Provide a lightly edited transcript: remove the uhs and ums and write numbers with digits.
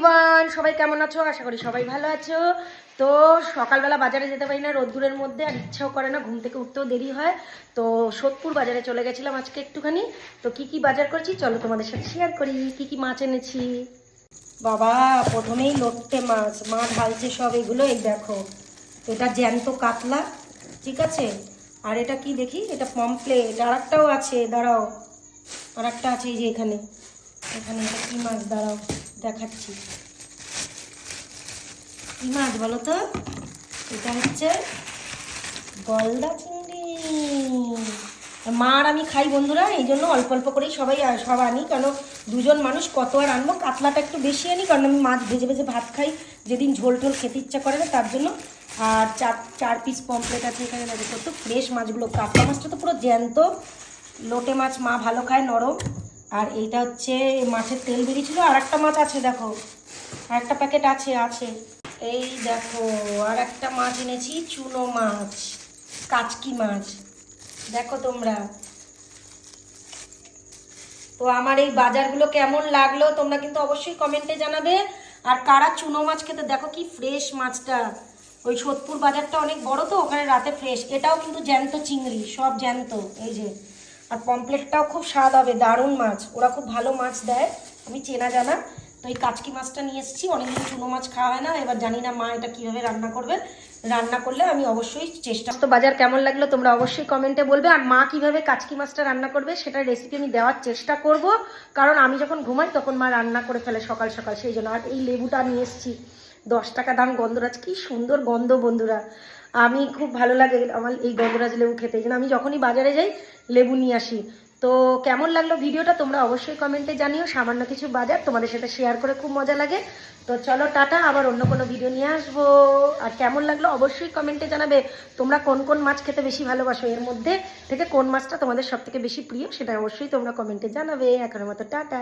Everyone, সবাই কেমন আছো? আশা করি সবাই ভালো আছো। তো সকালবেলা বাজারে যেতে পারি না রোদ্দুরের মধ্যে, আর ইচ্ছাও করে না, ঘুম থেকে উঠতেও দেরি হয়। তো সোদপুর বাজারে চলে গেছিলাম আজকে একটুখানি। তো কি কি বাজার করেছি চলো তোমাদের সাথে শেয়ার করি। কি কি মাছ এনেছি বাবা। প্রথমেই লোট্টে মাছ, মা ঢালছে সব এগুলো। এই দেখো, এটা জ্যান্ত কাতলা, ঠিক আছে। আর এটা কি দেখি, এটা পমফ্লেট। আর একটাও আছে, দাঁড়াও, আর একটা আছে এই যে এখানে। এখানে এটা কি মাছ, দাঁড়াও দেখাচ্ছি। কি মাছ বলো তো? এটা হচ্ছে গলদা চিংড়ি। মা আর আমি খাই বন্ধুরা, এই জন্য অল্প অল্প করেই সব আনি, কেন দুজন মানুষ কত আর আনবো। কাতলাটা একটু বেশি আনি, কারণ আমি মাছ ভেজে ভেজে ভাত খাই, যেদিন ঝোল টোল খেতে ইচ্ছা করে না তার জন্য। আর চার পিস পমফ্লেট আছে এখানে। দেখো কত ফ্রেশ মাছগুলো। কাতলা মাছটা তো পুরো জ্যান্ত। লোটে মাছ মা ভালো খায়, নরম। আর এইটা হচ্ছে মাছের তেল বেরিয়েছিল। আর একটা মাছ আছে দেখো, আর একটা প্যাকেট আছে। এই দেখো, আর একটা মাছ এনেছি, চুনো মাছ, কাচকি মাছ। দেখো তোমরা। তো আমার এই বাজারগুলো কেমন লাগলো তোমরা কিন্তু অবশ্যই কমেন্টে জানাবে। আর কারা চুনো মাছ খেতে, দেখো কি ফ্রেশ মাছটা। ওই সোদপুর বাজারটা অনেক বড়, তো ওখানে রাতে ফ্রেশ। এটাও কিন্তু জ্যান্ত চিংড়ি, সব জ্যান্ত এই যে। আর পমফ্লেটটাও খুব স্বাদ হবে, দারুণ মাছ, ওরা খুব ভালো মাছ দেয়, আমি চেনা জানা। তো এই কাচকি মাছটা নিয়ে এসেছি, অনেকদিন চুনো মাছ খাওয়া হয় না। এবার জানি না মা এটা কীভাবে রান্না করবে, রান্না করলে আমি অবশ্যই চেষ্টা। তো বাজার কেমন লাগলো তোমরা অবশ্যই কমেন্টে বলবে। আর মা কিভাবে কাচকি মাছটা রান্না করবে সেটার রেসিপি আমি দেওয়ার চেষ্টা করব, কারণ আমি যখন ঘুমাই তখন মা রান্না করে ফেলে সকাল সকাল, সেই জন্য। আর এই লেবুটা নিয়ে এসেছি, 10 টাকা দাম। গন্ধরাজ, কি সুন্দর গন্ধ বন্ধুরা, আমি খুব ভালো লাগে আমার এই গন্ধরাজ লেবু খেতে, এই জন্য আমি যখনই বাজারে যাই লেবু নিয়ে আসি। তো কেমন লাগলো ভিডিওটা তোমরা অবশ্যই কমেন্টে জানিও। সামান্য কিছু বাজার তোমাদের সাথে শেয়ার করে খুব মজা লাগে। তো চলো টাটা, আবার অন্য কোনো ভিডিও নিয়ে আসবো। আর কেমন লাগলো অবশ্যই কমেন্টে জানাবে। তোমরা কোন কোন মাছ খেতে বেশি ভালোবাসো, এর মধ্যে থেকে কোন মাছটা তোমাদের সব থেকে বেশি প্রিয় সেটা অবশ্যই তোমরা কমেন্টে জানাবে। এখনের মতো টাটা।